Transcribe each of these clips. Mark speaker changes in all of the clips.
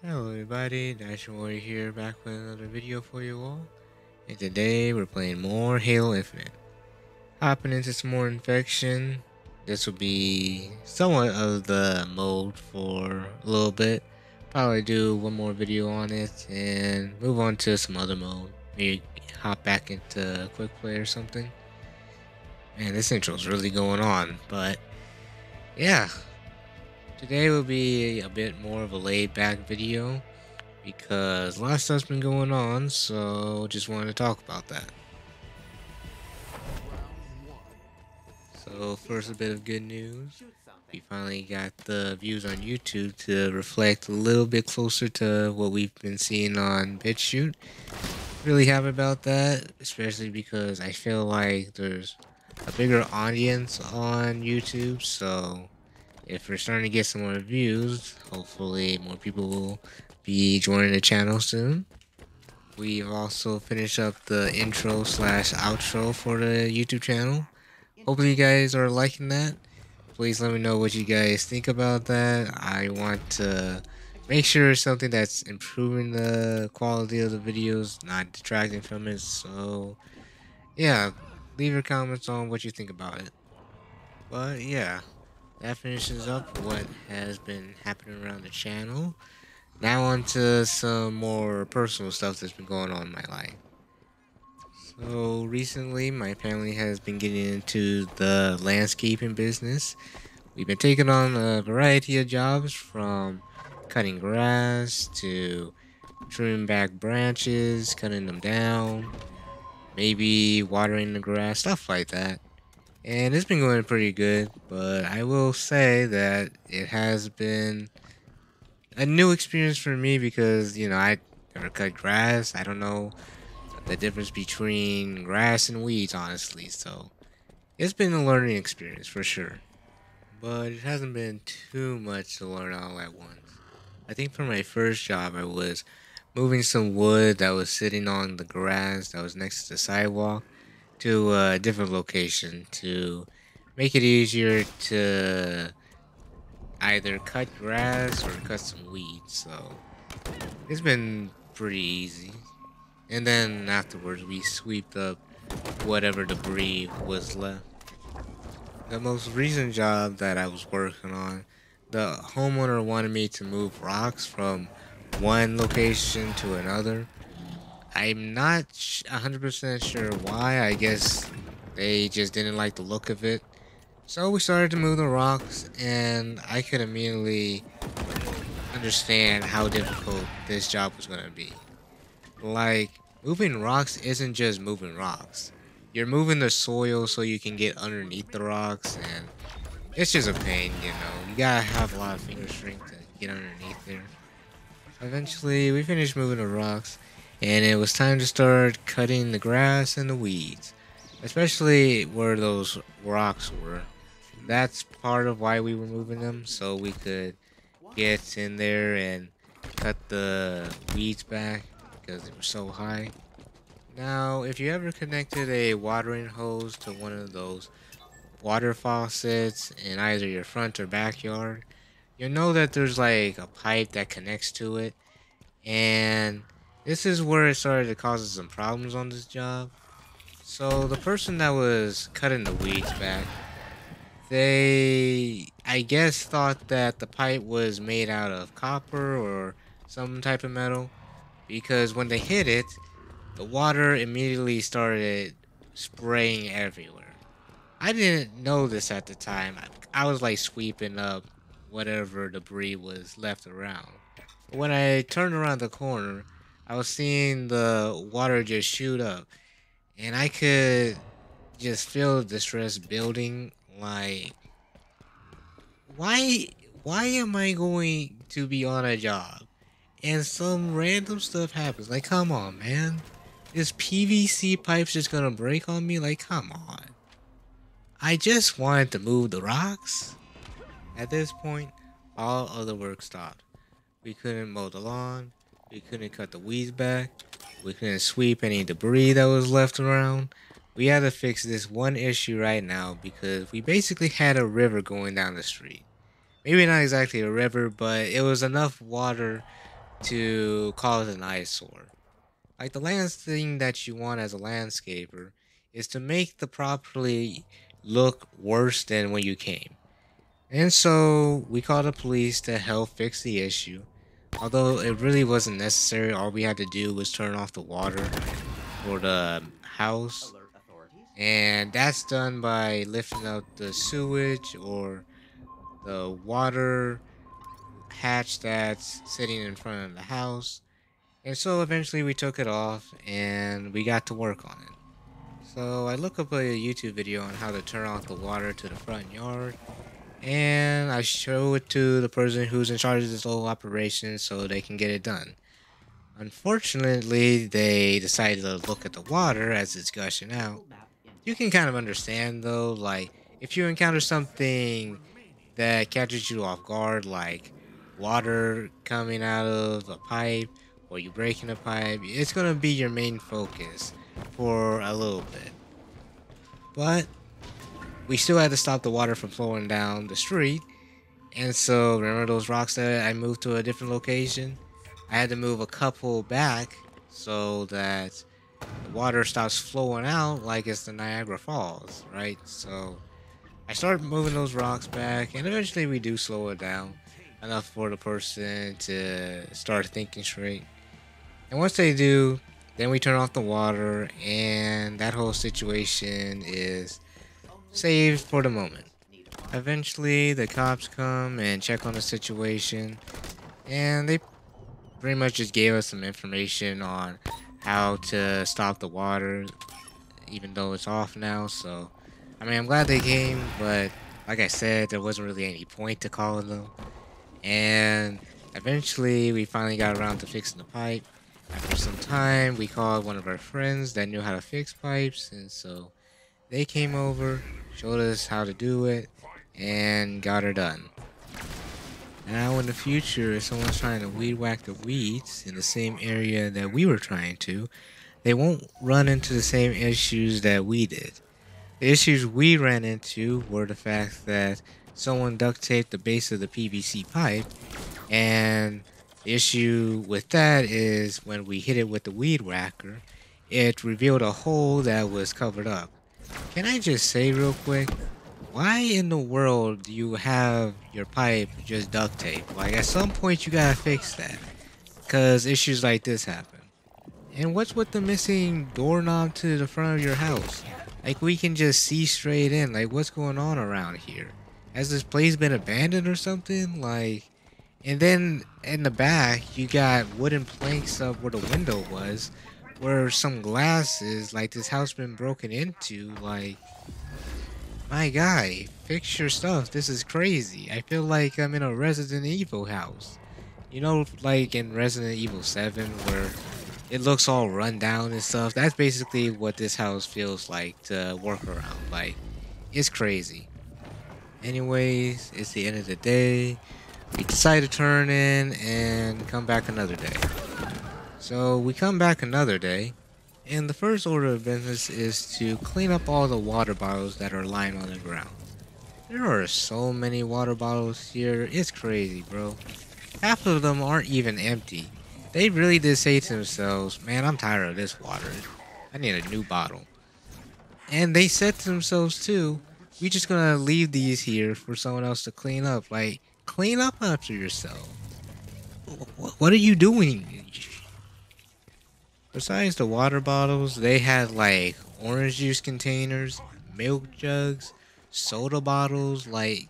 Speaker 1: Hello everybody, Dasher Warrior here, back with another video for you all. And today we're playing more Halo Infinite. Hopping into some more infection. This will be somewhat of the mode for a little bit. Probably do one more video on it and move on to some other mode. Maybe hop back into quick play or something. Man, this intro's really going on, but yeah. Today will be a bit more of a laid back video because a lot of stuff's been going on, so just wanted to talk about that. So first, a bit of good news. We finally got the views on YouTube to reflect a little bit closer to what we've been seeing on BitChute. Really happy about that, especially because I feel like there's a bigger audience on YouTube, so if we're starting to get some more views, hopefully more people will be joining the channel soon. We've also finished up the intro slash outro for the YouTube channel. Hopefully you guys are liking that. Please let me know what you guys think about that. I want to make sure it's something that's improving the quality of the videos, not detracting from it. So yeah, leave your comments on what you think about it. But yeah, that finishes up what has been happening around the channel. Now on to some more personal stuff that's been going on in my life. So recently, my family has been getting into the landscaping business. We've been taking on a variety of jobs from cutting grass to trimming back branches, cutting them down, maybe watering the grass, stuff like that. And it's been going pretty good, but I will say that it has been a new experience for me because, I never cut grass. I don't know the difference between grass and weeds, honestly. So it's been a learning experience for sure, but it hasn't been too much to learn all at once. I think for my first job, I was moving some wood that was sitting on the grass that was next to the sidewalk to a different location to make it easier to either cut grass or cut some weeds. So it's been pretty easy. And then afterwards, we sweeped up whatever debris was left. The most recent job that I was working on, the homeowner wanted me to move rocks from one location to another. I'm not 100% sure why. I guess they just didn't like the look of it. So we started to move the rocks, and I could immediately understand how difficult this job was going to be. Like, moving rocks isn't just moving rocks. You're moving the soil so you can get underneath the rocks, and it's just a pain, you know. You gotta have a lot of finger strength to get underneath there. Eventually, we finished moving the rocks, and it was time to start cutting the grass and the weeds, especially where those rocks were. That's part of why we were moving them, so we could get in there and cut the weeds back because they were so high. Now, if you ever connected a watering hose to one of those water faucets in either your front or backyard, you'll know that there's like a pipe that connects to it. And this is where it started to cause some problems on this job. So the person that was cutting the weeds back, they, I guess, thought that the pipe was made out of copper or some type of metal because when they hit it, the water immediately started spraying everywhere. I didn't know this at the time. I was like sweeping up whatever debris was left around. But when I turned around the corner, I was seeing the water just shoot up, and I could just feel the stress building. Like, why, why am I going to be on a job and some random stuff happens? Like, come on, man. This PVC pipe's just gonna break on me? Like, come on. I just wanted to move the rocks. At this point, all other work stopped. We couldn't mow the lawn, we couldn't cut the weeds back, we couldn't sweep any debris that was left around. We had to fix this one issue right now because we basically had a river going down the street. Maybe not exactly a river, but it was enough water to cause an eyesore. Like the last thing that you want as a landscaper is to make the property look worse than when you came. And so we called the police to help fix the issue. Although it really wasn't necessary, all we had to do was turn off the water for the house. And that's done by lifting up the sewage or the water hatch that's sitting in front of the house. And so eventually we took it off and we got to work on it. So I look up a YouTube video on how to turn off the water to the front yard, and I show it to the person who's in charge of this whole operation so they can get it done. Unfortunately, they decided to look at the water as it's gushing out. You can kind of understand though, like if you encounter something that catches you off guard, like water coming out of a pipe or you breaking a pipe, it's gonna be your main focus for a little bit. But we still had to stop the water from flowing down the street. And so, remember those rocks that I moved to a different location? I had to move a couple back so that the water stops flowing out like it's the Niagara Falls, right? So I started moving those rocks back, and eventually we do slow it down enough for the person to start thinking straight. And once they do, then we turn off the water, and that whole situation is saved for the moment. Eventually, the cops come and check on the situation, and they pretty much just gave us some information on how to stop the water, even though it's off now. So, I mean, I'm glad they came, but like I said, there wasn't really any point to calling them. And eventually, we finally got around to fixing the pipe. After some time, we called one of our friends that knew how to fix pipes, and so they came over, showed us how to do it, and got her done. Now in the future, if someone's trying to weed whack the weeds in the same area that we were trying to, they won't run into the same issues that we did. The issues we ran into were the fact that someone duct taped the base of the PVC pipe, and the issue with that is when we hit it with the weed whacker, it revealed a hole that was covered up. Can I just say real quick, why in the world do you have your pipe just duct tape? Like at some point you gotta fix that, cause issues like this happen. And what's with the missing doorknob to the front of your house? Like we can just see straight in. Like what's going on around here? Has this place been abandoned or something? Like, and then in the back you got wooden planks up where the window was, where some glass is. Like this house been broken into. Like, my guy, fix your stuff. This is crazy. I feel like I'm in a Resident Evil house. You know, like in Resident Evil 7 where it looks all run down and stuff. That's basically what this house feels like to work around. Like, it's crazy. Anyways, it's the end of the day. We decide to turn in and come back another day. So we come back another day, and the first order of business is to clean up all the water bottles that are lying on the ground. There are so many water bottles here, it's crazy, bro. Half of them aren't even empty. They really did say to themselves, man, I'm tired of this water. I need a new bottle. And they said to themselves too, we just gonna leave these here for someone else to clean up. Like, clean up after yourself. What are you doing? Besides the water bottles, they had like orange juice containers, milk jugs, soda bottles. Like,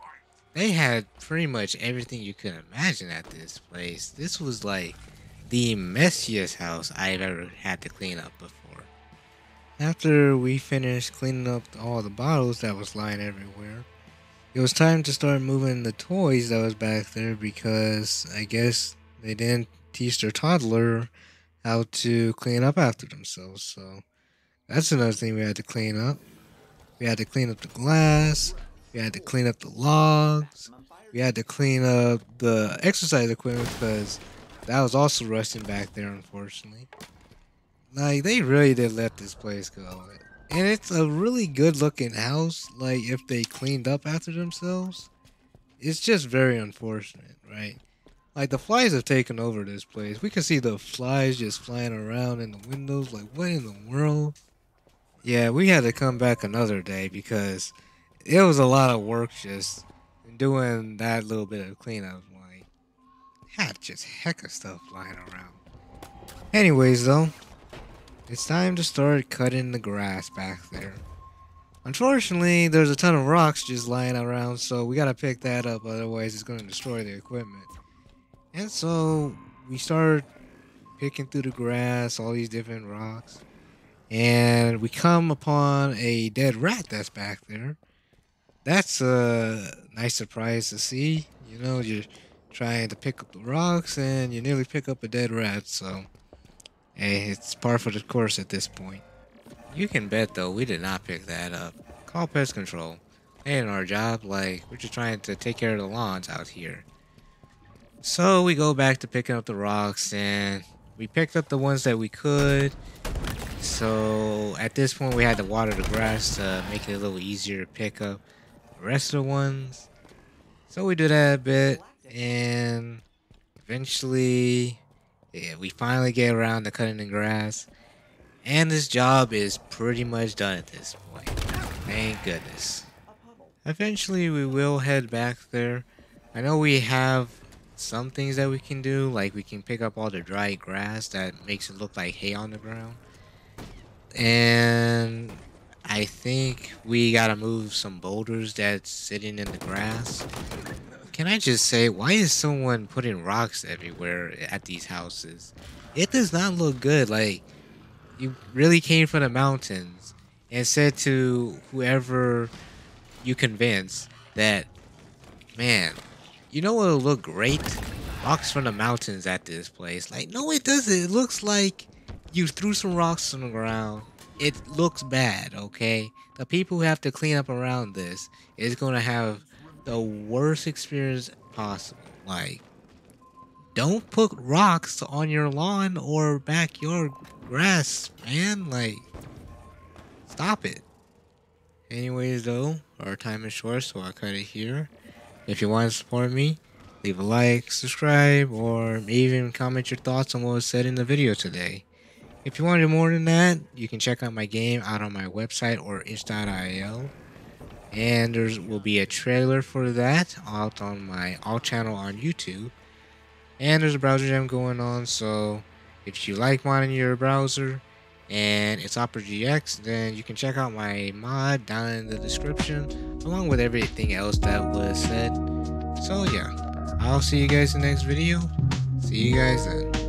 Speaker 1: they had pretty much everything you could imagine at this place. This was like the messiest house I've ever had to clean up before. After we finished cleaning up all the bottles that was lying everywhere, it was time to start moving the toys that was back there because I guess they didn't teach their toddler how to clean up after themselves. So that's another thing we had to clean up. We had to clean up the glass. We had to clean up the logs. We had to clean up the exercise equipment because that was also rusting back there, unfortunately. Like, they really did let this place go. And it's a really good looking house. Like, if they cleaned up after themselves, it's just very unfortunate, right? Like, the flies have taken over this place. We can see the flies just flying around in the windows. Like, what in the world? Yeah, we had to come back another day because it was a lot of work just doing that little bit of cleanup. Like, had just heck of stuff flying around. Anyways, though, it's time to start cutting the grass back there. Unfortunately, there's a ton of rocks just lying around, so we gotta pick that up, otherwise it's gonna destroy the equipment. And so we start picking through the grass, all these different rocks, and we come upon a dead rat that's back there. That's a nice surprise to see. You know, you're trying to pick up the rocks and you nearly pick up a dead rat, so hey, it's par for the course at this point. You can bet though, we did not pick that up. Call pest control. They ain't our job, like, we're just trying to take care of the lawns out here. So we go back to picking up the rocks and we picked up the ones that we could. So at this point we had to water the grass to make it a little easier to pick up the rest of the ones. So we do that a bit and eventually, yeah, we finally get around to cutting the grass. And this job is pretty much done at this point. Thank goodness. Eventually we will head back there. I know we have some things that we can do, like we can pick up all the dry grass that makes it look like hay on the ground. And I think we gotta move some boulders that's sitting in the grass. Can I just say, why is someone putting rocks everywhere at these houses? It does not look good. Like, you really came from the mountains and said to whoever you convince that, man, you know what'll look great? Rocks from the mountains at this place. Like, no, it doesn't. It looks like you threw some rocks on the ground. It looks bad, okay? The people who have to clean up around this is going to have the worst experience possible. Like, don't put rocks on your lawn or backyard grass, man. Like, stop it. Anyways, though, our time is short, so I'll cut it here. If you want to support me, leave a like, subscribe, or even comment your thoughts on what was said in the video today. If you wanted more than that, you can check out my game out on my website or itch.io. And there will be a trailer for that out on my alt channel on YouTube. And there's a browser jam going on, so if you like modding your browser and it's Opera GX, then you can check out my mod down in the description, along with everything else that was said. So yeah, I'll see you guys in the next video. See you guys then.